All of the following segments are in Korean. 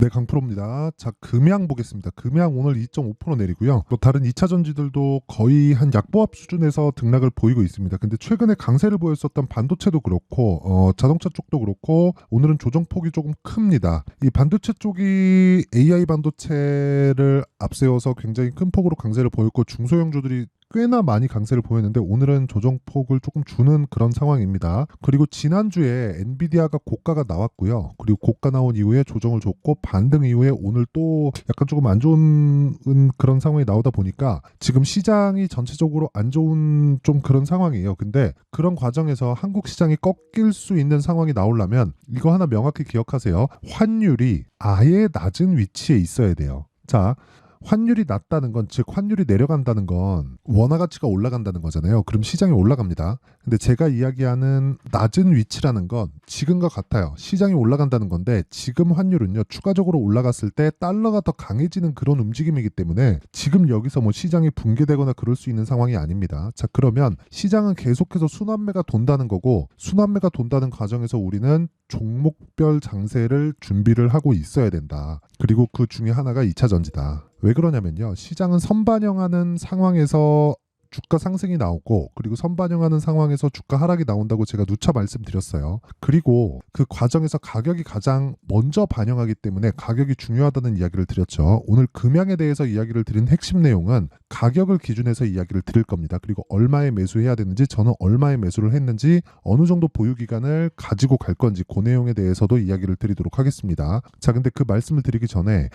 네, 강프로입니다. 자, 금양 보겠습니다. 금양 오늘 2.5% 내리고요. 또 다른 2차 전지들도 거의 한 약보합 수준에서 등락을 보이고 있습니다. 근데 최근에 강세를 보였었던 반도체도 그렇고 자동차 쪽도 그렇고 오늘은 조정폭이 조금 큽니다. 이 반도체 쪽이 AI 반도체를 앞세워서 굉장히 큰 폭으로 강세를 보였고 중소형주들이 꽤나 많이 강세를 보였는데 오늘은 조정폭을 조금 주는 그런 상황입니다. 그리고 지난주에 엔비디아가 고가가 나왔고요. 그리고 고가 나온 이후에 조정을 줬고 반등 이후에 오늘 또 약간 조금 안 좋은 그런 상황이 나오다 보니까 지금 시장이 전체적으로 안 좋은 좀 그런 상황이에요. 근데 그런 과정에서 한국 시장이 꺾일 수 있는 상황이 나오려면 이거 하나 명확히 기억하세요. 환율이 아예 낮은 위치에 있어야 돼요. 자, 환율이 낮다는 건, 즉 환율이 내려간다는 건 원화 가치가 올라간다는 거잖아요. 그럼 시장이 올라갑니다. 근데 제가 이야기하는 낮은 위치라는 건 지금과 같아요. 시장이 올라간다는 건데 지금 환율은요, 추가적으로 올라갔을 때 달러가 더 강해지는 그런 움직임이기 때문에 지금 여기서 뭐 시장이 붕괴되거나 그럴 수 있는 상황이 아닙니다. 자, 그러면 시장은 계속해서 순환매가 돈다는 거고, 순환매가 돈다는 과정에서 우리는 종목별 장세를 준비를 하고 있어야 된다. 그리고 그 중에 하나가 2차 전지다. 왜 그러냐면요, 시장은 선반영하는 상황에서 주가 상승이 나오고, 그리고 선반영하는 상황에서 주가 하락이 나온다고 제가 누차 말씀드렸어요. 그리고 그 과정에서 가격이 가장 먼저 반영하기 때문에 가격이 중요하다는 이야기를 드렸죠. 오늘 금양에 대해서 이야기를 드린 핵심 내용은 가격을 기준해서 이야기를 드릴 겁니다. 그리고 얼마에 매수해야 되는지, 저는 얼마에 매수를 했는지, 어느 정도 보유 기간을 가지고 갈 건지, 그 내용에 대해서도 이야기를 드리도록 하겠습니다. 자, 근데 그 말씀을 드리기 전에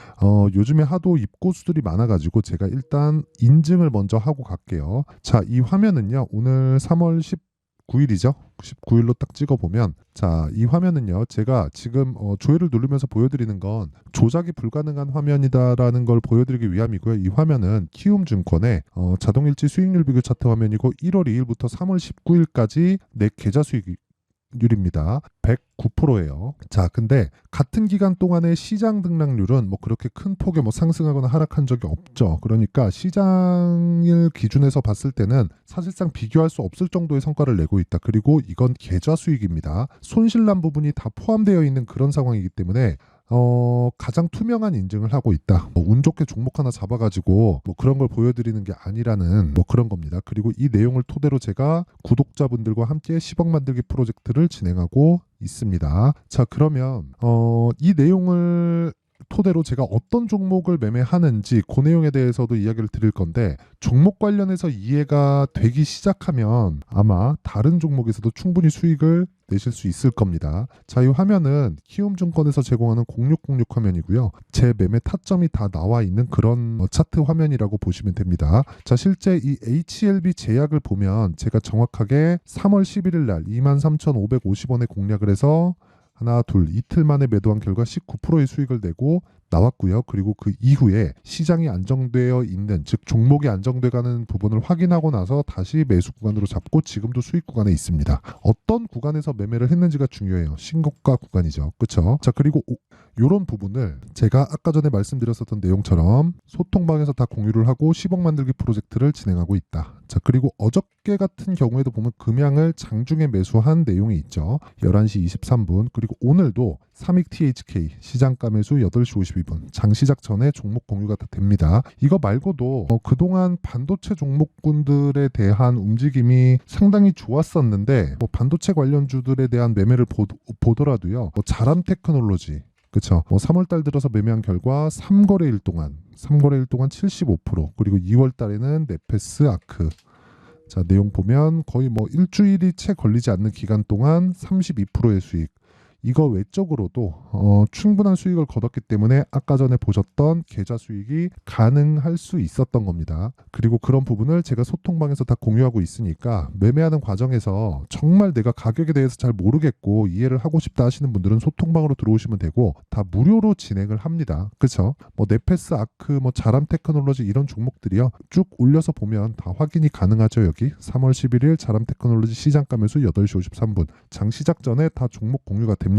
요즘에 하도 입고수들이 많아가지고 제가 일단 인증을 먼저 하고 갈게요. 자, 이 화면은요, 오늘 3월 19일이죠. 19일로 딱 찍어보면, 자, 이 화면은요, 제가 지금 조회를 누르면서 보여드리는 건 조작이 불가능한 화면이다라는 걸 보여드리기 위함이고요. 이 화면은 키움증권의 자동일지 수익률 비교 차트 화면이고 1월 2일부터 3월 19일까지 내 계좌 수익률입니다. 109%예요. 자, 근데 같은 기간 동안의 시장 등락률은 뭐 그렇게 큰 폭의 뭐 상승하거나 하락한 적이 없죠. 그러니까 시장을 기준해서 봤을 때는 사실상 비교할 수 없을 정도의 성과를 내고 있다. 그리고 이건 계좌 수익입니다. 손실난 부분이 다 포함되어 있는 그런 상황이기 때문에 가장 투명한 인증을 하고 있다. 운 좋게 종목 하나 잡아가지고 뭐 그런 걸 보여드리는 게 아니라는 뭐 그런 겁니다. 그리고 이 내용을 토대로 제가 구독자분들과 함께 10억 만들기 프로젝트를 진행하고 있습니다. 자, 그러면 이 내용을 토대로 제가 어떤 종목을 매매하는지 그 내용에 대해서도 이야기를 드릴 건데, 종목 관련해서 이해가 되기 시작하면 아마 다른 종목에서도 충분히 수익을 내실 수 있을 겁니다. 자, 이 화면은 키움증권에서 제공하는 0606 화면이고요. 제 매매 타점이 다 나와 있는 그런 차트 화면이라고 보시면 됩니다. 자, 실제 이 HLB 제약을 보면 제가 정확하게 3월 11일 날 23,550원에 공략을 해서 하나, 둘, 이틀 만에 매도한 결과 19%의 수익을 내고 나왔고요. 그리고 그 이후에 시장이 안정되어 있는, 즉 종목이 안정돼가는 부분을 확인하고 나서 다시 매수 구간으로 잡고 지금도 수익 구간에 있습니다. 어떤 구간에서 매매를 했는지가 중요해요. 신고가 구간이죠. 그렇죠? 자, 그리고 이런 부분을 제가 아까 전에 말씀드렸었던 내용처럼 소통방에서 다 공유를 하고 10억 만들기 프로젝트를 진행하고 있다. 자, 그리고 어저께 같은 경우에도 보면 금양을 장중에 매수한 내용이 있죠. 11시 23분. 그리고 오늘도 삼익 THK 시장가 매수 8시 52분. 장 시작 전에 종목 공유가 다 됩니다. 이거 말고도 그동안 반도체 종목군들에 대한 움직임이 상당히 좋았었는데, 뭐 반도체 관련주들에 대한 매매를 보더라도요. 뭐 자람 테크놀로지, 그렇죠. 3월 달 들어서 매매한 결과 3거래일 동안 75%, 그리고 2월 달에는 네페스 아크. 자, 내용 보면 거의 뭐 일주일이 채 걸리지 않는 기간 동안 32%의 수익. 이거 외적으로도 충분한 수익을 거뒀기 때문에 아까 전에 보셨던 계좌 수익이 가능할 수 있었던 겁니다. 그리고 그런 부분을 제가 소통방에서 다 공유하고 있으니까 매매하는 과정에서 정말 내가 가격에 대해서 잘 모르겠고 이해를 하고 싶다 하시는 분들은 소통방으로 들어오시면 되고, 다 무료로 진행을 합니다. 그렇죠? 뭐 네페스 아크, 뭐 자람 테크놀로지 이런 종목들이요, 쭉 올려서 보면 다 확인이 가능하죠. 여기 3월 11일 자람 테크놀로지 시장가 매수 8시 53분 장 시작 전에 다 종목 공유가 됩니다.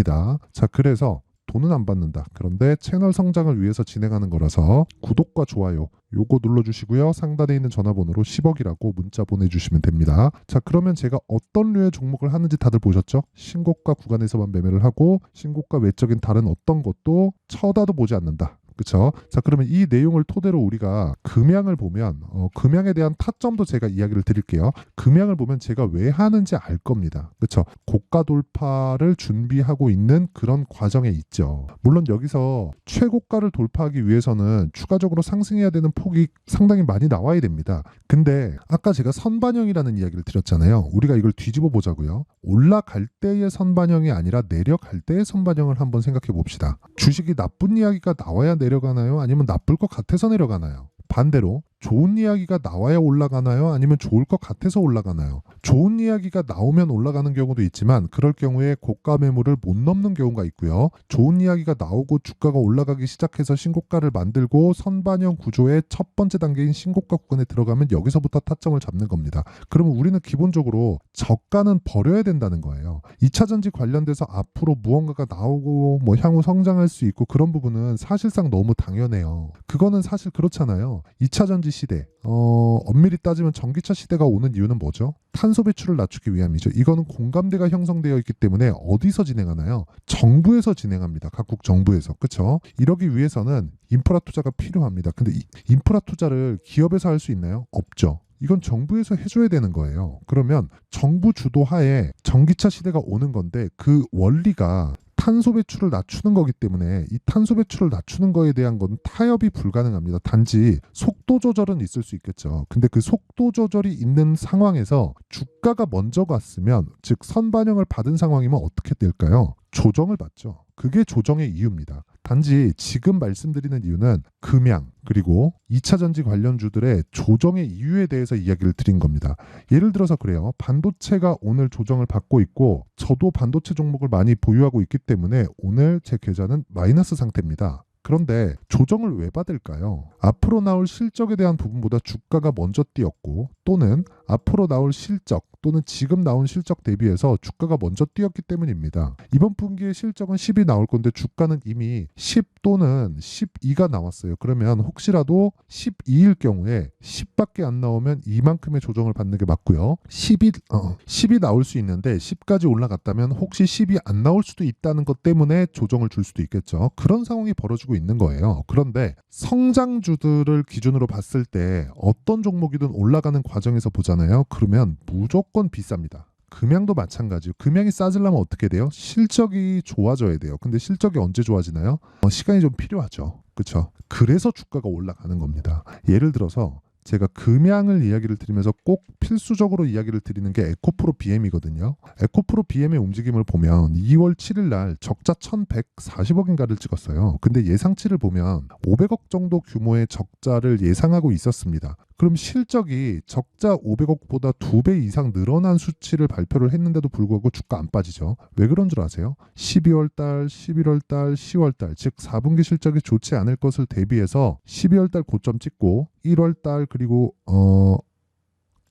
자, 그래서 돈은 안 받는다. 그런데 채널 성장을 위해서 진행하는 거라서 구독과 좋아요 요거 눌러주시고요. 상단에 있는 전화번호로 10억이라고 문자 보내주시면 됩니다. 자, 그러면 제가 어떤 류의 종목을 하는지 다들 보셨죠? 신고가 구간에서만 매매를 하고 신고가 외적인 다른 어떤 것도 쳐다도 보지 않는다. 그쵸? 자, 그러면 이 내용을 토대로 우리가 금양을 보면 금양에 대한 타점도 제가 이야기를 드릴게요. 금양을 보면 제가 왜 하는지 알 겁니다. 그쵸? 고가 돌파를 준비하고 있는 그런 과정에 있죠. 물론 여기서 최고가를 돌파하기 위해서는 추가적으로 상승해야 되는 폭이 상당히 많이 나와야 됩니다. 근데 아까 제가 선반영이라는 이야기를 드렸잖아요. 우리가 이걸 뒤집어 보자고요. 올라갈 때의 선반영이 아니라 내려갈 때의 선반영을 한번 생각해 봅시다. 주식이 나쁜 이야기가 나와야 내려가나요? 아니면 나쁠 것 같아서 내려가나요? 반대로 좋은 이야기가 나와야 올라가나요? 아니면 좋을 것 같아서 올라가나요? 좋은 이야기가 나오면 올라가는 경우도 있지만 그럴 경우에 고가 매물을 못 넘는 경우가 있고요. 좋은 이야기가 나오고 주가가 올라가기 시작해서 신고가를 만들고 선반영 구조의 첫 번째 단계인 신고가 구간에 들어가면 여기서부터 타점을 잡는 겁니다. 그러면 우리는 기본적으로 저가는 버려야 된다는 거예요. 2차전지 관련돼서 앞으로 무언가가 나오고 뭐 향후 성장할 수 있고 그런 부분은 사실상 너무 당연해요. 그거는 사실 그렇잖아요. 2차전지 시대, 엄밀히 따지면 전기차 시대가 오는 이유는 뭐죠? 탄소 배출을 낮추기 위함이죠. 이거는 공감대가 형성되어 있기 때문에 어디서 진행하나요? 정부에서 진행합니다. 각국 정부에서. 그렇죠? 이러기 위해서는 인프라 투자가 필요합니다. 근데 이 인프라 투자를 기업에서 할 수 있나요? 없죠. 이건 정부에서 해줘야 되는 거예요. 그러면 정부 주도하에 전기차 시대가 오는 건데 그 원리가 탄소 배출을 낮추는 거기 때문에 이 탄소 배출을 낮추는 거에 대한 건 타협이 불가능합니다. 단지 속도 조절은 있을 수 있겠죠. 근데 그 속도 조절이 있는 상황에서 주가가 먼저 갔으면 즉 선반영을 받은 상황이면 어떻게 될까요? 조정을 받죠. 그게 조정의 이유입니다. 단지 지금 말씀드리는 이유는 금양 그리고 2차전지 관련주들의 조정의 이유에 대해서 이야기를 드린 겁니다. 예를 들어서 그래요. 반도체가 오늘 조정을 받고 있고 저도 반도체 종목을 많이 보유하고 있기 때문에 오늘 제 계좌는 마이너스 상태입니다. 그런데 조정을 왜 받을까요? 앞으로 나올 실적에 대한 부분보다 주가가 먼저 뛰었고 또는 앞으로 나올 실적 또는 지금 나온 실적 대비해서 주가가 먼저 뛰었기 때문입니다. 이번 분기에 실적은 10이 나올 건데 주가는 이미 10 또는 12가 나왔어요. 그러면 혹시라도 12일 경우에 10밖에 안 나오면 이만큼의 조정을 받는 게 맞고요. 10이 나올 수 있는데 10까지 올라갔다면 혹시 10이 안 나올 수도 있다는 것 때문에 조정을 줄 수도 있겠죠. 그런 상황이 벌어지고 있는 거예요. 그런데 성장주들을 기준으로 봤을 때 어떤 종목이든 올라가는 과정에서 보잖아요. 그러면 무조건 비쌉니다. 금양도 마찬가지요. 금양이 싸지려면 어떻게 돼요? 실적이 좋아져야 돼요. 근데 실적이 언제 좋아지나요? 시간이 좀 필요하죠. 그렇죠? 그래서 주가가 올라가는 겁니다. 예를 들어서 제가 금양을 이야기를 드리면서 꼭 필수적으로 이야기를 드리는 게 에코프로 BM이거든요. 에코프로 BM의 움직임을 보면 2월 7일 날 적자 1140억인가를 찍었어요. 근데 예상치를 보면 500억 정도 규모의 적자를 예상하고 있었습니다. 그럼 실적이 적자 500억보다 2배 이상 늘어난 수치를 발표를 했는데도 불구하고 주가 안 빠지죠. 왜 그런 줄 아세요? 12월 달, 11월 달, 10월 달, 즉 4분기 실적이 좋지 않을 것을 대비해서 12월 달 고점 찍고 1월 달 그리고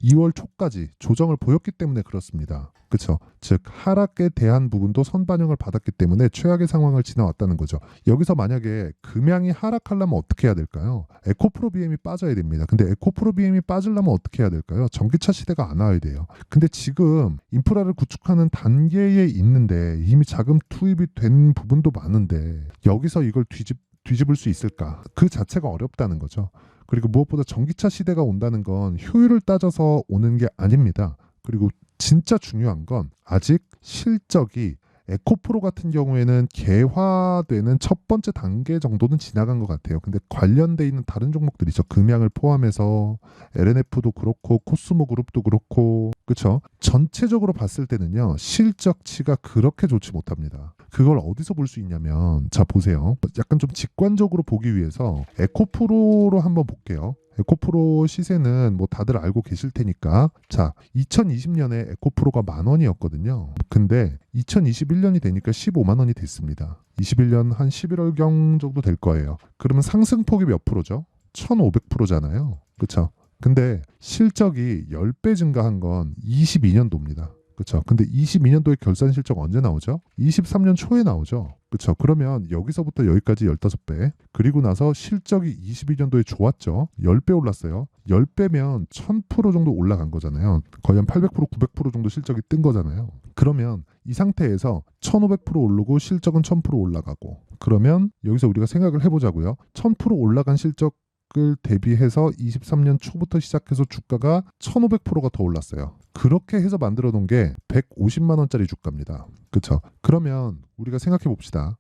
2월 초까지 조정을 보였기 때문에 그렇습니다. 그렇죠? 즉 하락에 대한 부분도 선반영을 받았기 때문에 최악의 상황을 지나왔다는 거죠. 여기서 만약에 금양이 하락하려면 어떻게 해야 될까요? 에코프로 BM이 빠져야 됩니다. 근데 에코프로 BM이 빠지려면 어떻게 해야 될까요? 전기차 시대가 안 와야 돼요. 근데 지금 인프라를 구축하는 단계에 있는데 이미 자금 투입이 된 부분도 많은데 여기서 이걸 뒤집을 수 있을까? 그 자체가 어렵다는 거죠. 그리고 무엇보다 전기차 시대가 온다는 건 효율을 따져서 오는 게 아닙니다. 그리고 진짜 중요한 건 아직 실적이 에코프로 같은 경우에는 개화되는 첫 번째 단계 정도는 지나간 것 같아요. 근데 관련돼 있는 다른 종목들이죠. 금양을 포함해서 LNF도 그렇고 코스모 그룹도 그렇고 그렇죠. 전체적으로 봤을 때는요. 실적치가 그렇게 좋지 못합니다. 그걸 어디서 볼 수 있냐면 자 보세요. 약간 좀 직관적으로 보기 위해서 에코프로로 한번 볼게요. 에코프로 시세는 뭐 다들 알고 계실 테니까 자 2020년에 에코프로가 10,000원이었거든요. 근데 2021년이 되니까 15만 원이 됐습니다. 21년 한 11월경 정도 될 거예요. 그러면 상승폭이 몇 프로죠? 1,500%잖아요. 그렇죠? 근데 실적이 10배 증가한 건 22년도입니다. 그렇죠? 근데 22년도에 결산 실적 언제 나오죠? 23년 초에 나오죠. 그렇죠. 그러면 여기서부터 여기까지 15배. 그리고 나서 실적이 22년도에 좋았죠. 10배 올랐어요. 10배면 1000% 정도 올라간 거잖아요. 거의 한 800%, 900% 정도 실적이 뜬 거잖아요. 그러면 이 상태에서 1500% 오르고 실적은 1000% 올라가고, 그러면 여기서 우리가 생각을 해보자고요. 1000% 올라간 실적을 대비해서 23년 초부터 시작해서 주가가 1500%가 더 올랐어요. 그렇게 해서 만들어 놓은 게 150만 원짜리 주가입니다. 그렇죠? 그러면 우리가 생각해 봅시다.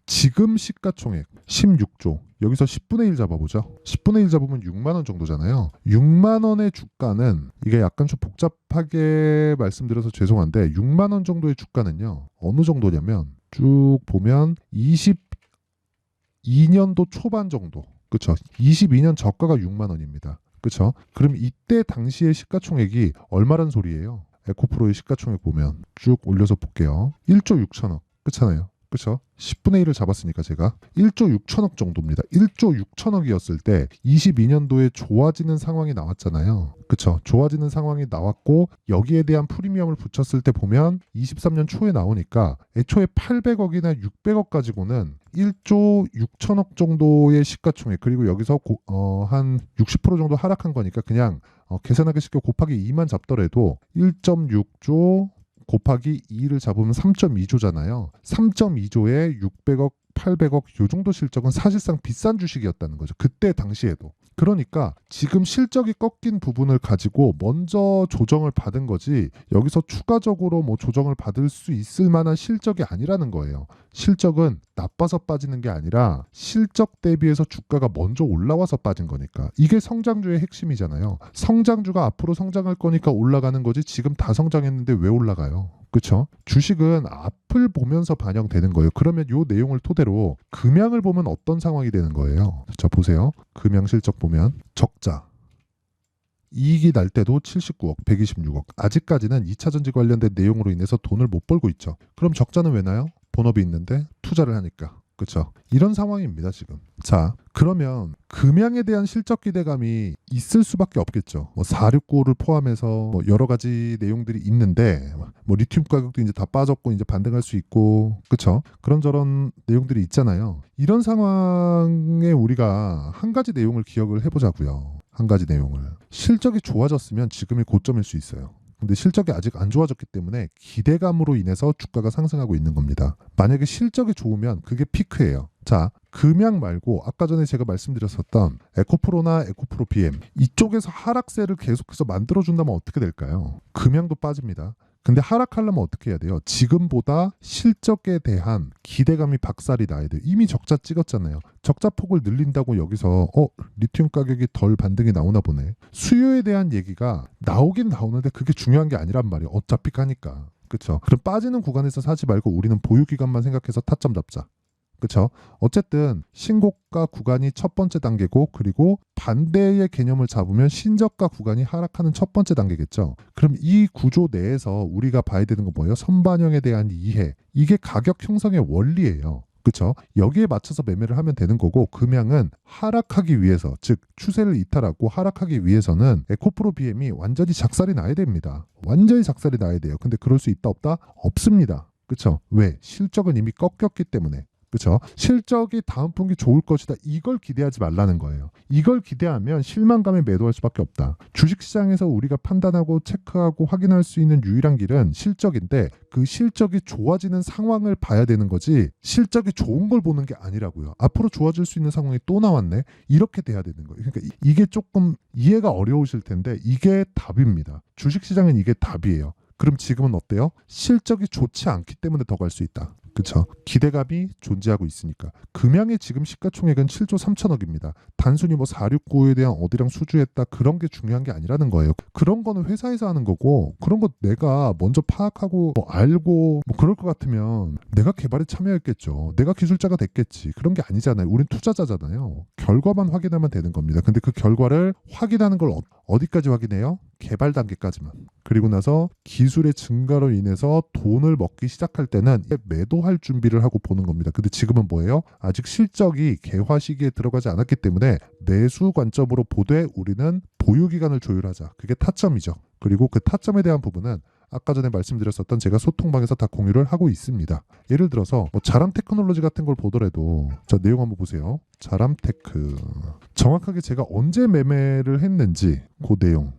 지금 시가총액 16조. 여기서 10분의 1 잡아보죠. 10분의 1 잡으면 6만 원 정도잖아요. 6만 원의 주가는, 이게 약간 좀 복잡하게 말씀드려서 죄송한데, 6만 원 정도의 주가는요. 어느 정도냐면 쭉 보면 22년도 초반 정도. 그렇죠? 22년 저가가 6만 원입니다. 그렇죠? 그럼 이때 당시의 시가총액이 얼마란 소리예요? 에코프로의 시가총액 보면 쭉 올려서 볼게요. 1조 6천억. 그렇잖아요. 그렇죠? 10분의 1을 잡았으니까 제가 1조 6천억 정도입니다. 1조 6천억이었을 때 22년도에 좋아지는 상황이 나왔잖아요. 그렇죠? 좋아지는 상황이 나왔고, 여기에 대한 프리미엄을 붙였을 때 보면 23년 초에 나오니까 애초에 800억이나 600억 가지고는 1조 6천억 정도의 시가총액, 그리고 여기서 한 60% 정도 하락한 거니까 그냥 계산하기 쉽게 곱하기 2만 잡더라도 1.6조 곱하기 2를 잡으면 3.2조잖아요. 3.2조에 600억, 800억 요 정도 실적은 사실상 비싼 주식이었다는 거죠. 그때 당시에도. 그러니까 지금 실적이 꺾인 부분을 가지고 먼저 조정을 받은 거지, 여기서 추가적으로 뭐 조정을 받을 수 있을 만한 실적이 아니라는 거예요. 실적은 나빠서 빠지는 게 아니라 실적 대비해서 주가가 먼저 올라와서 빠진 거니까. 이게 성장주의 핵심이잖아요. 성장주가 앞으로 성장할 거니까 올라가는 거지, 지금 다 성장했는데 왜 올라가요? 그렇죠? 주식은 앞을 보면서 반영되는 거예요. 그러면 이 내용을 토대로 금양을 보면 어떤 상황이 되는 거예요? 자, 보세요. 금양 실적 보면 적자. 이익이 날 때도 79억, 126억. 아직까지는 2차전지 관련된 내용으로 인해서 돈을 못 벌고 있죠. 그럼 적자는 왜 나요? 본업이 있는데 투자를 하니까. 그렇죠? 이런 상황입니다, 지금. 자, 그러면 금양에 대한 실적 기대감이 있을 수밖에 없겠죠. 뭐 469를 포함해서 뭐 여러 가지 내용들이 있는데, 뭐 리튬 가격도 이제 다 빠졌고 이제 반등할 수 있고, 그렇죠? 그런저런 내용들이 있잖아요. 이런 상황에 우리가 한 가지 내용을 기억을 해보자고요. 한 가지 내용을. 실적이 좋아졌으면 지금이 고점일 수 있어요. 근데 실적이 아직 안 좋아졌기 때문에 기대감으로 인해서 주가가 상승하고 있는 겁니다. 만약에 실적이 좋으면 그게 피크예요. 자, 금양 말고 아까 전에 제가 말씀드렸었던 에코프로나 에코프로 BM, 이쪽에서 하락세를 계속해서 만들어준다면 어떻게 될까요? 금양도 빠집니다. 근데 하락하려면 어떻게 해야 돼요? 지금보다 실적에 대한 기대감이 박살이 나야 돼요. 이미 적자 찍었잖아요. 적자 폭을 늘린다고 여기서 리튬 가격이 덜 반등이 나오나 보네. 수요에 대한 얘기가 나오긴 나오는데 그게 중요한 게 아니란 말이에요. 어차피 가니까. 그렇죠? 그럼 빠지는 구간에서 사지 말고 우리는 보유 기간만 생각해서 타점 잡자. 그렇죠? 어쨌든 신고가 구간이 첫 번째 단계고, 그리고 반대의 개념을 잡으면 신저가 구간이 하락하는 첫 번째 단계겠죠. 그럼 이 구조 내에서 우리가 봐야 되는 건 뭐예요? 선반영에 대한 이해. 이게 가격 형성의 원리예요. 그렇죠? 여기에 맞춰서 매매를 하면 되는 거고, 금양은 하락하기 위해서, 즉 추세를 이탈하고 하락하기 위해서는 에코프로 BM이 완전히 작살이 나야 됩니다. 완전히 작살이 나야 돼요. 근데 그럴 수 있다 없다? 없습니다. 그렇죠? 왜? 실적은 이미 꺾였기 때문에. 그렇죠? 실적이 다음 분기 좋을 것이다. 이걸 기대하지 말라는 거예요. 이걸 기대하면 실망감에 매도할 수밖에 없다. 주식시장에서 우리가 판단하고 체크하고 확인할 수 있는 유일한 길은 실적인데, 그 실적이 좋아지는 상황을 봐야 되는 거지, 실적이 좋은 걸 보는 게 아니라고요. 앞으로 좋아질 수 있는 상황이 또 나왔네. 이렇게 돼야 되는 거예요. 그러니까 이게 조금 이해가 어려우실 텐데 이게 답입니다. 주식시장은 이게 답이에요. 그럼 지금은 어때요? 실적이 좋지 않기 때문에 더 갈 수 있다. 그렇죠? 기대감이 존재하고 있으니까. 금양의 지금 시가총액은 7조 3천억입니다. 단순히 뭐 469에 대한 어디랑 수주했다 그런 게 중요한 게 아니라는 거예요. 그런 거는 회사에서 하는 거고, 그런 거 내가 먼저 파악하고 뭐 알고 뭐 그럴 것 같으면 내가 개발에 참여했겠죠. 내가 기술자가 됐겠지. 그런 게 아니잖아요. 우린 투자자잖아요. 결과만 확인하면 되는 겁니다. 근데 그 결과를 확인하는 걸 어디까지 확인해요? 개발 단계까지만. 그리고 나서 기술의 증가로 인해서 돈을 먹기 시작할 때는 매도할 준비를 하고 보는 겁니다. 근데 지금은 뭐예요? 아직 실적이 개화 시기에 들어가지 않았기 때문에 매수 관점으로 보되 우리는 보유 기간을 조율하자. 그게 타점이죠. 그리고 그 타점에 대한 부분은 아까 전에 말씀드렸었던 제가 소통방에서 다 공유를 하고 있습니다. 예를 들어서 뭐 자람 테크놀로지 같은 걸 보더라도 자 내용 한번 보세요. 자람 테크 정확하게 제가 언제 매매를 했는지 그 내용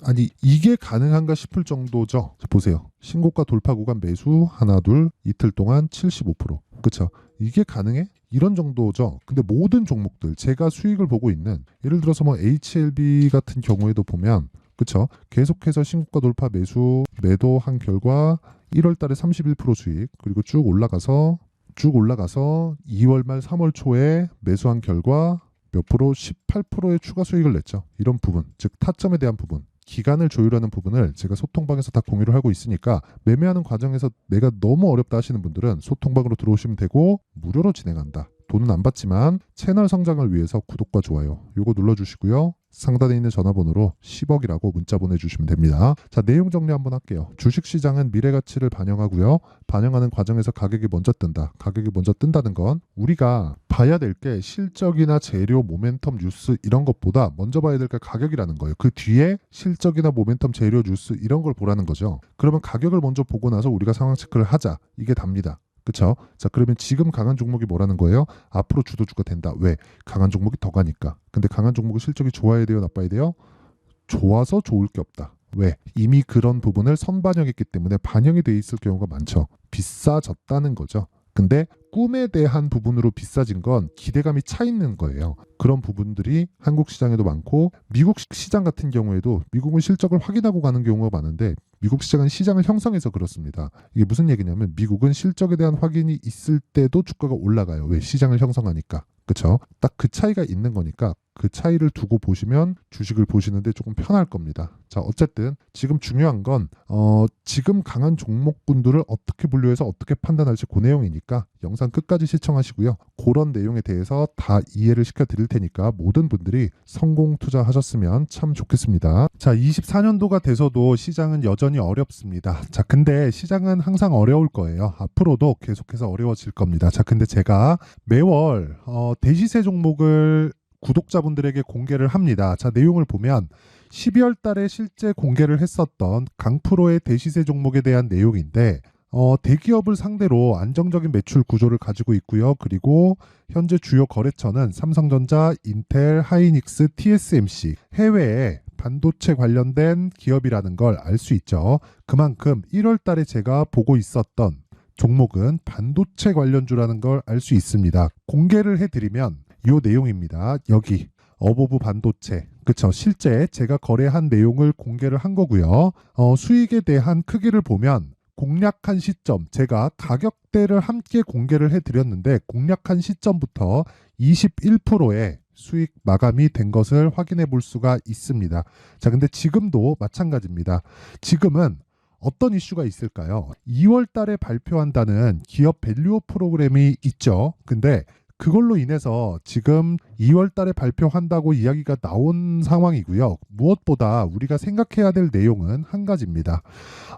아니 이게 가능한가 싶을 정도죠. 자, 보세요. 신고가 돌파 구간 매수 하나 둘 이틀 동안 75% 그쵸? 이게 가능해? 이런 정도죠. 근데 모든 종목들 제가 수익을 보고 있는 예를 들어서 뭐 HLB 같은 경우에도 보면 그쵸? 계속해서 신고가 돌파 매수 매도한 결과 1월 달에 31% 수익 그리고 쭉 올라가서 2월 말 3월 초에 매수한 결과 몇 프로 18%의 추가 수익을 냈죠. 이런 부분 즉 타점에 대한 부분 기간을 조율하는 부분을 제가 소통방에서 다 공유를 하고 있으니까 매매하는 과정에서 내가 너무 어렵다 하시는 분들은 소통방으로 들어오시면 되고 무료로 진행한다. 돈은 안 받지만 채널 성장을 위해서 구독과 좋아요 요거 눌러주시고요. 상단에 있는 전화번호로 10억이라고 문자 보내주시면 됩니다. 자 내용 정리 한번 할게요. 주식시장은 미래가치를 반영하고요. 반영하는 과정에서 가격이 먼저 뜬다. 가격이 먼저 뜬다는 건 우리가 봐야 될 게 실적이나 재료, 모멘텀, 뉴스 이런 것보다 먼저 봐야 될 게 가격이라는 거예요. 그 뒤에 실적이나 모멘텀, 재료, 뉴스 이런 걸 보라는 거죠. 그러면 가격을 먼저 보고 나서 우리가 상황 체크를 하자. 이게 답니다. 그쵸? 자 그러면 지금 강한 종목이 뭐라는 거예요? 앞으로 주도주가 된다. 왜? 강한 종목이 더 가니까. 근데 강한 종목의 실적이 좋아야 돼요? 나빠야 돼요? 좋아서 좋을 게 없다. 왜? 이미 그런 부분을 선반영했기 때문에 반영이 돼 있을 경우가 많죠. 비싸졌다는 거죠. 근데 꿈에 대한 부분으로 비싸진 건 기대감이 차 있는 거예요. 그런 부분들이 한국 시장에도 많고 미국 시장 같은 경우에도 미국은 실적을 확인하고 가는 경우가 많은데 미국 시장은 시장을 형성해서 그렇습니다. 이게 무슨 얘기냐면 미국은 실적에 대한 확인이 있을 때도 주가가 올라가요. 왜? 시장을 형성하니까. 그쵸? 딱 그 차이가 있는 거니까 그 차이를 두고 보시면 주식을 보시는데 조금 편할 겁니다. 자, 어쨌든 지금 중요한 건 지금 강한 종목군들을 어떻게 분류해서 어떻게 판단할지 그 내용이니까 영상 끝까지 시청하시고요. 그런 내용에 대해서 다 이해를 시켜 드릴 테니까 모든 분들이 성공 투자하셨으면 참 좋겠습니다. 자, 24년도가 돼서도 시장은 여전히 어렵습니다. 자, 근데 시장은 항상 어려울 거예요. 앞으로도 계속해서 어려워질 겁니다. 자, 근데 제가 매월 대시세 종목을 구독자분들에게 공개를 합니다. 자, 내용을 보면 12월 달에 실제 공개를 했었던 강프로의 대시세 종목에 대한 내용인데 대기업을 상대로 안정적인 매출 구조를 가지고 있고요. 그리고 현재 주요 거래처는 삼성전자, 인텔, 하이닉스, TSMC 해외에 반도체 관련된 기업이라는 걸 알 수 있죠. 그만큼 1월 달에 제가 보고 있었던 종목은 반도체 관련주라는 걸 알 수 있습니다. 공개를 해드리면 이 내용입니다. 여기 어보브 반도체 그쵸? 실제 제가 거래한 내용을 공개를 한 거고요. 수익에 대한 크기를 보면 공략한 시점 제가 가격대를 함께 공개를 해드렸는데 공략한 시점부터 21%의 수익 마감이 된 것을 확인해 볼 수가 있습니다. 자, 근데 지금도 마찬가지입니다. 지금은 어떤 이슈가 있을까요? 2월 달에 발표한다는 기업 밸류업 프로그램이 있죠. 근데 그걸로 인해서 지금 2월 달에 발표한다고 이야기가 나온 상황이고요. 무엇보다 우리가 생각해야 될 내용은 한 가지입니다.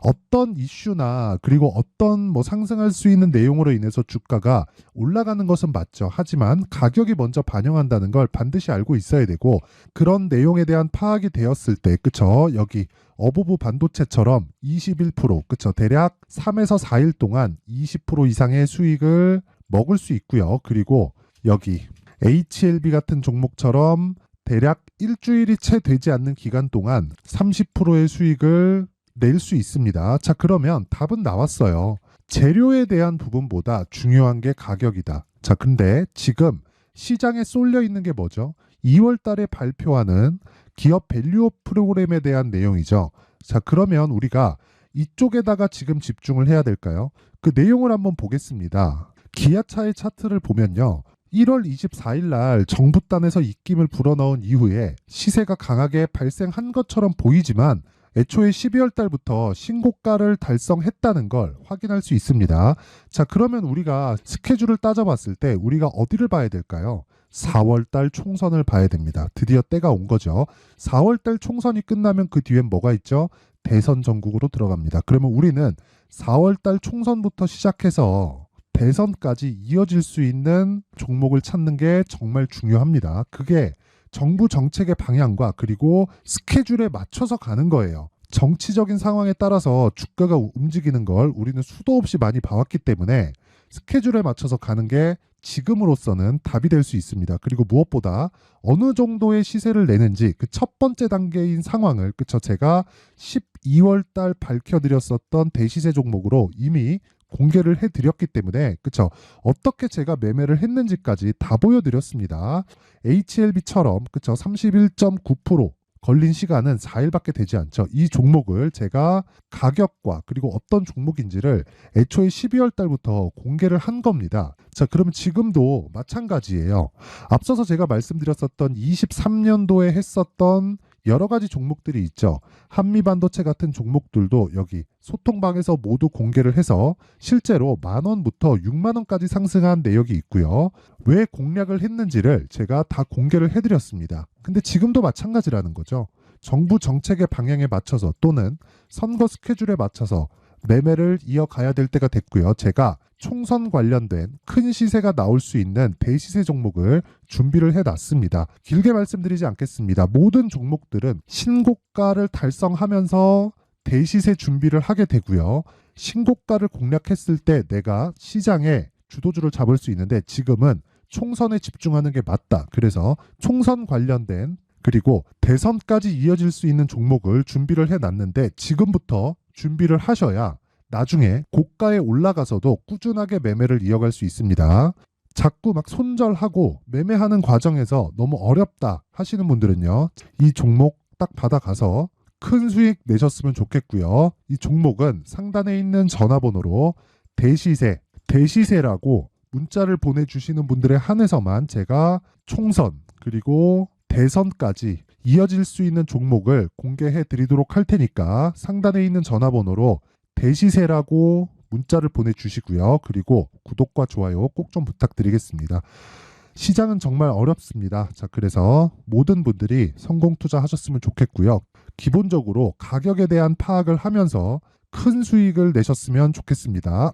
어떤 이슈나 그리고 어떤 뭐 상승할 수 있는 내용으로 인해서 주가가 올라가는 것은 맞죠. 하지만 가격이 먼저 반영한다는 걸 반드시 알고 있어야 되고 그런 내용에 대한 파악이 되었을 때 그쵸? 여기 어보브 반도체처럼 21% 그쵸? 대략 3에서 4일 동안 20% 이상의 수익을 먹을 수 있고요. 그리고 여기 HLB 같은 종목처럼 대략 일주일이 채 되지 않는 기간 동안 30%의 수익을 낼 수 있습니다. 자, 그러면 답은 나왔어요. 재료에 대한 부분보다 중요한 게 가격이다. 자, 근데 지금 시장에 쏠려 있는 게 뭐죠? 2월 달에 발표하는 기업 밸류업 프로그램에 대한 내용이죠. 자, 그러면 우리가 이쪽에다가 지금 집중을 해야 될까요? 그 내용을 한번 보겠습니다. 기아차의 차트를 보면요. 1월 24일 날 정부단에서 입김을 불어넣은 이후에 시세가 강하게 발생한 것처럼 보이지만 애초에 12월 달부터 신고가를 달성했다는 걸 확인할 수 있습니다. 자, 그러면 우리가 스케줄을 따져봤을 때 우리가 어디를 봐야 될까요? 4월 달 총선을 봐야 됩니다. 드디어 때가 온 거죠. 4월 달 총선이 끝나면 그 뒤엔 뭐가 있죠? 대선 전국으로 들어갑니다. 그러면 우리는 4월 달 총선부터 시작해서 대선까지 이어질 수 있는 종목을 찾는 게 정말 중요합니다. 그게 정부 정책의 방향과 그리고 스케줄에 맞춰서 가는 거예요. 정치적인 상황에 따라서 주가가 움직이는 걸 우리는 수도 없이 많이 봐왔기 때문에 스케줄에 맞춰서 가는 게 지금으로서는 답이 될 수 있습니다. 그리고 무엇보다 어느 정도의 시세를 내는지 그 첫 번째 단계인 상황을 그쵸 제가 12월 달 밝혀드렸었던 대시세 종목으로 이미 공개를 해드렸기 때문에 그쵸 어떻게 제가 매매를 했는지까지 다 보여드렸습니다. HLB처럼 그쵸 31.9% 걸린 시간은 4일밖에 되지 않죠. 이 종목을 제가 가격과 그리고 어떤 종목인지를 애초에 12월 달부터 공개를 한 겁니다. 자, 그러면 지금도 마찬가지예요. 앞서서 제가 말씀드렸었던 23년도에 했었던 여러 가지 종목들이 있죠. 한미반도체 같은 종목들도 여기 소통방에서 모두 공개를 해서 실제로 10,000원부터 60,000원까지 상승한 내역이 있고요. 왜 공략을 했는지를 제가 다 공개를 해드렸습니다. 근데 지금도 마찬가지라는 거죠. 정부 정책의 방향에 맞춰서 또는 선거 스케줄에 맞춰서 매매를 이어가야 될 때가 됐고요. 제가 총선 관련된 큰 시세가 나올 수 있는 대시세 종목을 준비를 해놨습니다. 길게 말씀드리지 않겠습니다. 모든 종목들은 신고가를 달성하면서 대시세 준비를 하게 되고요. 신고가를 공략했을 때 내가 시장에 주도주를 잡을 수 있는데 지금은 총선에 집중하는 게 맞다. 그래서 총선 관련된 그리고 대선까지 이어질 수 있는 종목을 준비를 해놨는데 지금부터 준비를 하셔야 나중에 고가에 올라가서도 꾸준하게 매매를 이어갈 수 있습니다. 자꾸 막 손절하고 매매하는 과정에서 너무 어렵다 하시는 분들은요. 이 종목 딱 받아가서 큰 수익 내셨으면 좋겠고요. 이 종목은 상단에 있는 전화번호로 대시세라고 문자를 보내주시는 분들에 한해서만 제가 총선 그리고 대선까지 이어질 수 있는 종목을 공개해 드리도록 할 테니까 상단에 있는 전화번호로 대시세라고 문자를 보내주시고요. 그리고 구독과 좋아요 꼭 좀 부탁드리겠습니다. 시장은 정말 어렵습니다. 자, 그래서 모든 분들이 성공 투자하셨으면 좋겠고요. 기본적으로 가격에 대한 파악을 하면서 큰 수익을 내셨으면 좋겠습니다.